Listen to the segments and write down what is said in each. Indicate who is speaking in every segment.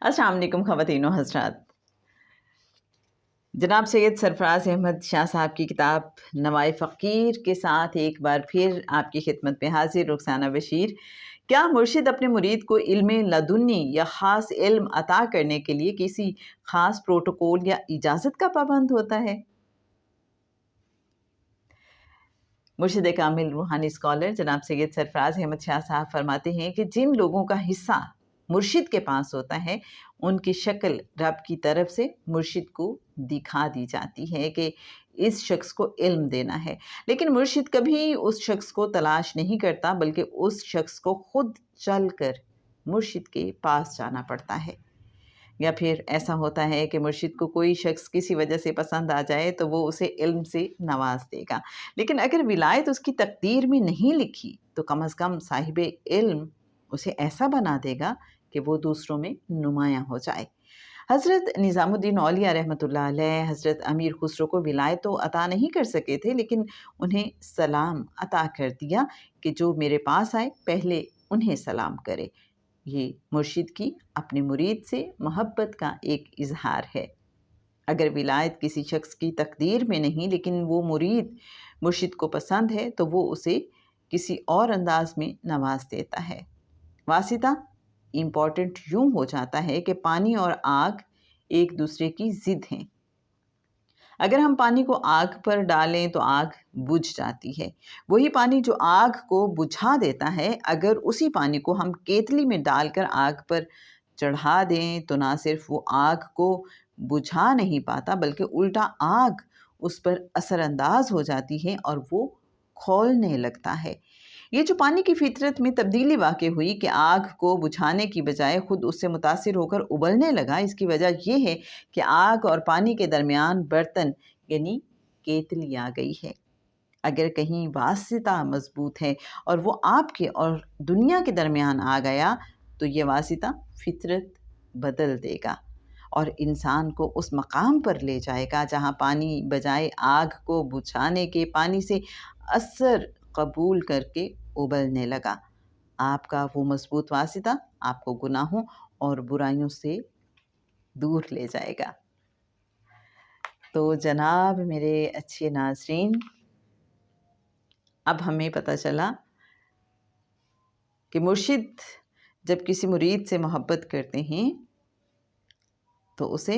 Speaker 1: السلام علیکم خواتین و حضرات، جناب سید سرفراز احمد شاہ صاحب کی کتاب نوائے فقیر کے ساتھ ایک بار پھر آپ کی خدمت میں حاضر رخسانہ بشیر۔ کیا مرشد اپنے مرید کو علم لدنی یا خاص علم عطا کرنے کے لیے کسی خاص پروٹوکول یا اجازت کا پابند ہوتا ہے؟ مرشد کامل روحانی اسکالر جناب سید سرفراز احمد شاہ صاحب فرماتے ہیں کہ جن لوگوں کا حصہ مرشد کے پاس ہوتا ہے ان کی شکل رب کی طرف سے مرشد کو دکھا دی جاتی ہے کہ اس شخص کو علم دینا ہے، لیکن مرشد کبھی اس شخص کو تلاش نہیں کرتا بلکہ اس شخص کو خود چل کر مرشد کے پاس جانا پڑتا ہے۔ یا پھر ایسا ہوتا ہے کہ مرشد کو کوئی شخص کسی وجہ سے پسند آ جائے تو وہ اسے علم سے نواز دے گا، لیکن اگر ولایت اس کی تقدیر میں نہیں لکھی تو کم از کم صاحب علم اسے ایسا بنا دے گا کہ وہ دوسروں میں نمایاں ہو جائے۔ حضرت نظام الدین اولیاء رحمۃ اللہ علیہ حضرت امیر خسرو کو ولایت تو عطا نہیں کر سکے تھے، لیکن انہیں سلام عطا کر دیا کہ جو میرے پاس آئے پہلے انہیں سلام کرے۔ یہ مرشد کی اپنے مرید سے محبت کا ایک اظہار ہے۔ اگر ولایت کسی شخص کی تقدیر میں نہیں لیکن وہ مرید مرشد کو پسند ہے تو وہ اسے کسی اور انداز میں نواز دیتا ہے۔ واسطہ امپورٹنٹ یوں ہو جاتا ہے کہ پانی اور آگ ایک دوسرے کی ضد ہیں۔ اگر ہم پانی کو آگ پر ڈالیں تو آگ بجھ جاتی ہے، وہی پانی جو آگ کو بجھا دیتا ہے اگر اسی پانی کو ہم کیتلی میں ڈال کر آگ پر چڑھا دیں تو نہ صرف وہ آگ کو بجھا نہیں پاتا بلکہ الٹا آگ اس پر اثر انداز ہو جاتی ہے اور وہ کھولنے لگتا ہے۔ یہ جو پانی کی فطرت میں تبدیلی واقع ہوئی کہ آگ کو بجھانے کی بجائے خود اس سے متاثر ہو کر ابلنے لگا، اس کی وجہ یہ ہے کہ آگ اور پانی کے درمیان برتن یعنی کیتلی آ گئی ہے۔ اگر کہیں واسطہ مضبوط ہے اور وہ آپ کے اور دنیا کے درمیان آ گیا تو یہ واسطہ فطرت بدل دے گا اور انسان کو اس مقام پر لے جائے گا جہاں پانی بجائے آگ کو بجھانے کے پانی سے اثر قبول کر کے ابلنے لگا۔ آپ کا وہ مضبوط واسطہ آپ کو گناہوں اور برائیوں سے دور لے جائے گا۔ تو جناب میرے اچھے ناظرین، اب ہمیں پتہ چلا کہ مرشد جب کسی مرید سے محبت کرتے ہیں تو اسے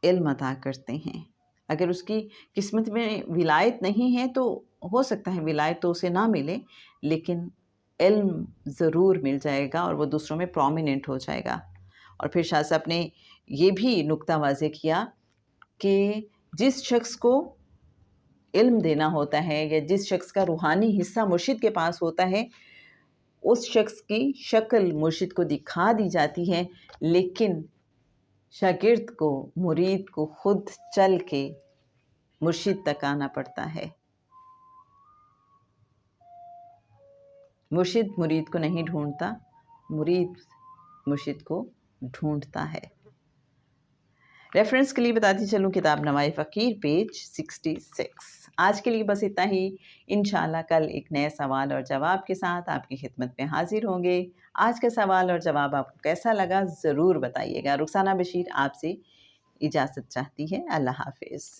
Speaker 1: علم عطا کرتے ہیں۔ اگر اس کی قسمت میں ولایت نہیں ہے تو ہو سکتا ہے ولایت تو اسے نہ ملے، لیکن علم ضرور مل جائے گا اور وہ دوسروں میں پرومیننٹ ہو جائے گا۔ اور پھر شاہ صاحب نے یہ بھی نکتہ واضح کیا کہ جس شخص کو علم دینا ہوتا ہے یا جس شخص کا روحانی حصہ مرشد کے پاس ہوتا ہے اس شخص کی شکل مرشد کو دکھا دی جاتی ہے، لیکن شاگرد کو مرید کو خود چل کے مرشد تک آنا پڑتا ہے۔ مرشد مرید کو نہیں ڈھونڈتا، مرید مرشد کو ڈھونڈتا ہے۔ ریفرنس کے لیے بتاتی چلوں کتاب نوائے فقیر پیج 66۔ آج کے لیے بس اتنا ہی، انشاءاللہ کل ایک نئے سوال اور جواب کے ساتھ آپ کی خدمت میں حاضر ہوں گے۔ آج کا سوال اور جواب آپ کو کیسا لگا ضرور بتائیے گا۔ رخسانہ بشیر آپ سے اجازت چاہتی ہے۔ اللہ حافظ۔